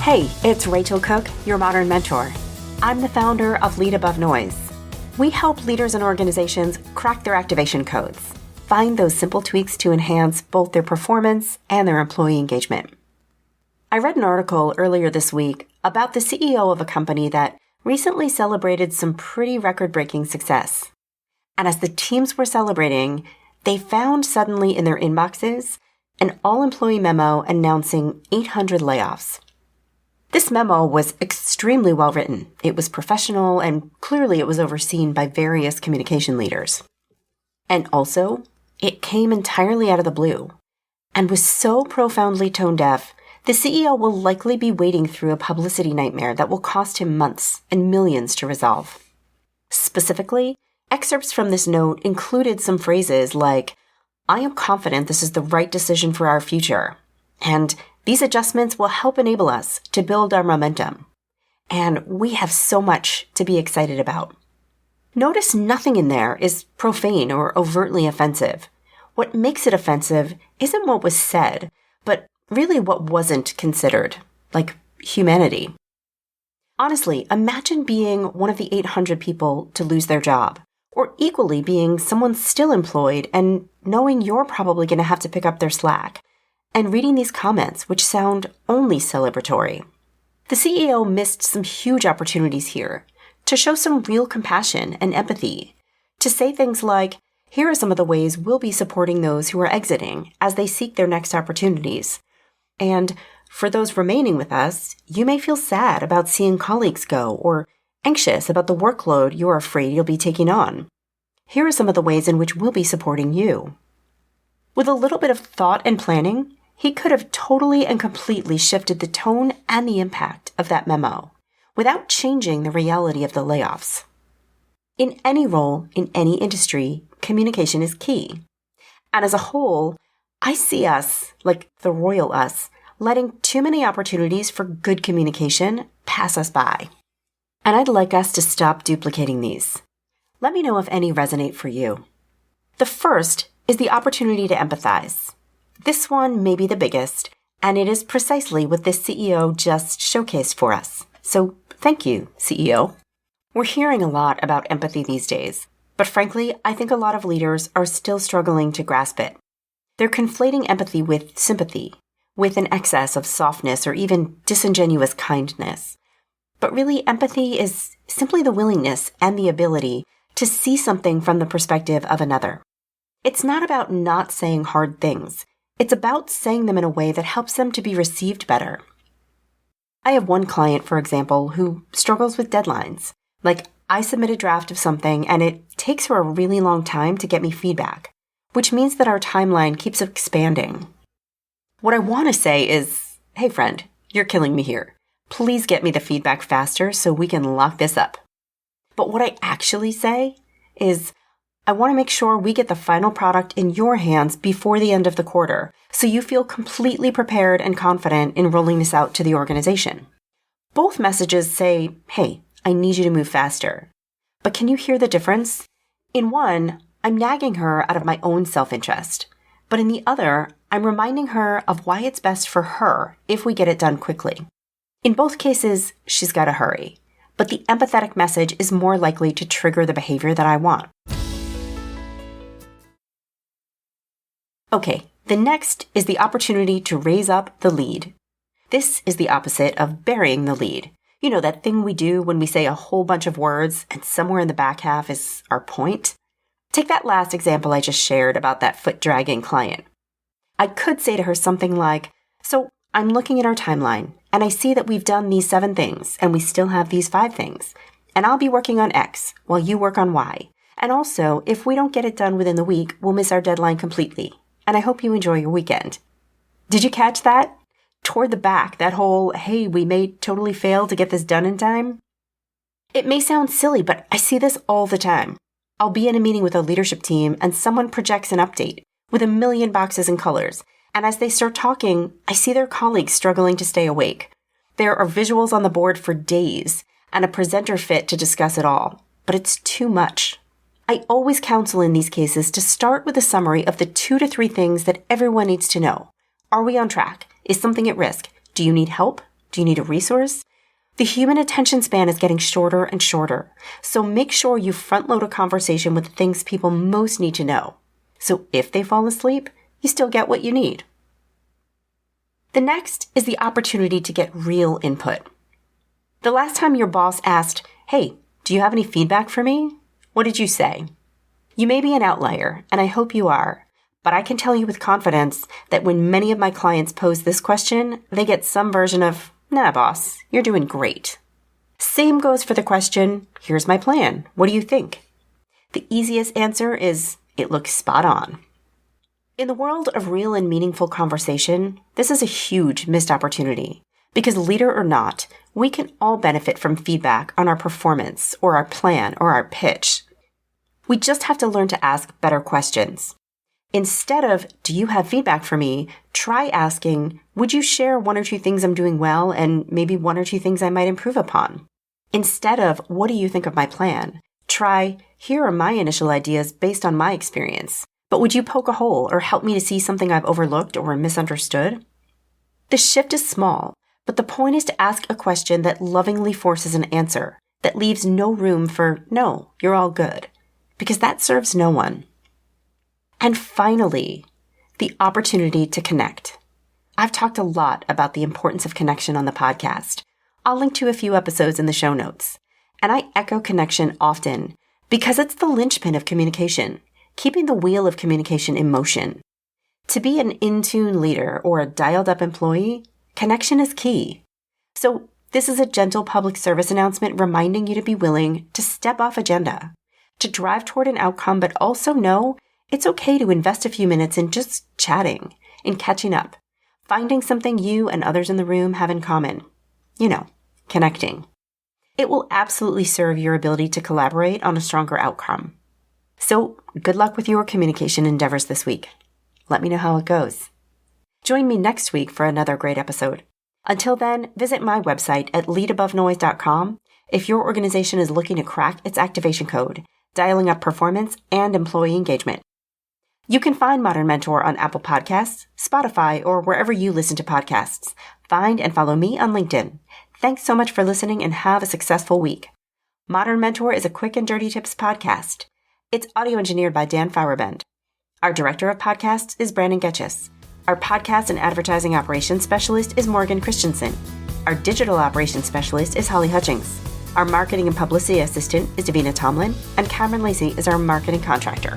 Hey, it's Rachel Cooke, your modern mentor. I'm the founder of Lead Above Noise. We help leaders and organizations crack their activation codes, find those simple tweaks to enhance both their performance and their employee engagement. I read an article earlier this week about the CEO of a company that recently celebrated some pretty record-breaking success. And as the teams were celebrating, they found suddenly in their inboxes an all-employee memo announcing 800 layoffs. This memo was extremely well written. It was professional, and clearly it was overseen by various communication leaders. And also, it came entirely out of the blue and was so profoundly tone-deaf, the CEO will likely be wading through a publicity nightmare that will cost him months and millions to resolve. Specifically, excerpts from this note included some phrases like, "I am confident this is the right decision for our future," and "These adjustments will help enable us to build our momentum," and "We have so much to be excited about." Notice nothing in there is profane or overtly offensive. What makes it offensive isn't what was said, but really what wasn't considered, like humanity. Honestly, imagine being one of the 800 people to lose their job, or equally being someone still employed and knowing you're probably going to have to pick up their slack, and reading these comments, which sound only celebratory. The CEO missed some huge opportunities here to show some real compassion and empathy, to say things like, "Here are some of the ways we'll be supporting those who are exiting as they seek their next opportunities. And for those remaining with us, you may feel sad about seeing colleagues go or anxious about the workload you're afraid you'll be taking on. Here are some of the ways in which we'll be supporting you." With a little bit of thought and planning, he could have totally and completely shifted the tone and the impact of that memo without changing the reality of the layoffs. In any role, in any industry, communication is key. And as a whole, I see us, like the royal us, letting too many opportunities for good communication pass us by. And I'd like us to stop duplicating these. Let me know if any resonate for you. The first is the opportunity to empathize. This one may be the biggest, and it is precisely what this CEO just showcased for us. So thank you, CEO. We're hearing a lot about empathy these days, but frankly, I think a lot of leaders are still struggling to grasp it. They're conflating empathy with sympathy, with an excess of softness or even disingenuous kindness. But really, empathy is simply the willingness and the ability to see something from the perspective of another. It's not about not saying hard things. It's about saying them in a way that helps them to be received better. I have one client, for example, who struggles with deadlines. Like, I submit a draft of something and it takes her a really long time to get me feedback, which means that our timeline keeps expanding. What I want to say is, "Hey friend, you're killing me here. Please get me the feedback faster so we can lock this up." But what I actually say is, "I want to make sure we get the final product in your hands before the end of the quarter, so you feel completely prepared and confident in rolling this out to the organization." Both messages say, "Hey, I need you to move faster." But can you hear the difference? In one, I'm nagging her out of my own self-interest. But in the other, I'm reminding her of why it's best for her if we get it done quickly. In both cases, she's got to hurry. But the empathetic message is more likely to trigger the behavior that I want. Okay, the next is the opportunity to raise up the lead. This is the opposite of burying the lead. You know, that thing we do when we say a whole bunch of words and somewhere in the back half is our point? Take that last example I just shared about that foot-dragging client. I could say to her something like, "So I'm looking at our timeline, and I see that we've done these 7 things, and we still have these 5 things. And I'll be working on X while you work on Y. And also, if we don't get it done within the week, we'll miss our deadline completely. And I hope you enjoy your weekend." Did you catch that? Toward the back, that whole, "Hey, we may totally fail to get this done in time." It may sound silly, but I see this all the time. I'll be in a meeting with a leadership team and someone projects an update with a million boxes and colors. And as they start talking, I see their colleagues struggling to stay awake. There are visuals on the board for days and a presenter fit to discuss it all, but it's too much. I always counsel in these cases to start with a summary of the 2 to 3 things that everyone needs to know. Are we on track? Is something at risk? Do you need help? Do you need a resource? The human attention span is getting shorter and shorter, so make sure you front-load a conversation with the things people most need to know. So if they fall asleep, you still get what you need. The next is the opportunity to get real input. The last time your boss asked, "Hey, do you have any feedback for me?" What did you say? You may be an outlier, and I hope you are, but I can tell you with confidence that when many of my clients pose this question, they get some version of, "Nah, boss, you're doing great." Same goes for the question, "Here's my plan. What do you think?" The easiest answer is, "It looks spot on." In the world of real and meaningful conversation, this is a huge missed opportunity because, leader or not, we can all benefit from feedback on our performance or our plan or our pitch. We just have to learn to ask better questions. Instead of, "Do you have feedback for me?" try asking, "Would you share one or two things I'm doing well and maybe one or two things I might improve upon?" Instead of, "What do you think of my plan?" try, "Here are my initial ideas based on my experience. But would you poke a hole or help me to see something I've overlooked or misunderstood?" The shift is small, but the point is to ask a question that lovingly forces an answer, that leaves no room for, "No, you're all good," because that serves no one. And finally, the opportunity to connect. I've talked a lot about the importance of connection on the podcast. I'll link to a few episodes in the show notes. And I echo connection often because it's the linchpin of communication, keeping the wheel of communication in motion. To be an in-tune leader or a dialed-up employee, connection is key. So this is a gentle public service announcement reminding you to be willing to step off agenda, to drive toward an outcome, but also know it's okay to invest a few minutes in just chatting, in catching up, finding something you and others in the room have in common. Connecting. It will absolutely serve your ability to collaborate on a stronger outcome. So good luck with your communication endeavors this week. Let me know how it goes. Join me next week for another great episode. Until then, visit my website at leadabovenoise.com if your organization is looking to crack its activation code, dialing up performance and employee engagement. You can find Modern Mentor on Apple Podcasts, Spotify, or wherever you listen to podcasts. Find and follow me on LinkedIn. Thanks so much for listening and have a successful week. Modern Mentor is a quick and dirty tips podcast. It's audio engineered by Dan Fauerbend. Our director of podcasts is Brandon Getchis. Our podcast and advertising operations specialist is Morgan Christensen. Our digital operations specialist is Holly Hutchings. Our marketing and publicity assistant is Davina Tomlin, and Cameron Lacey is our marketing contractor.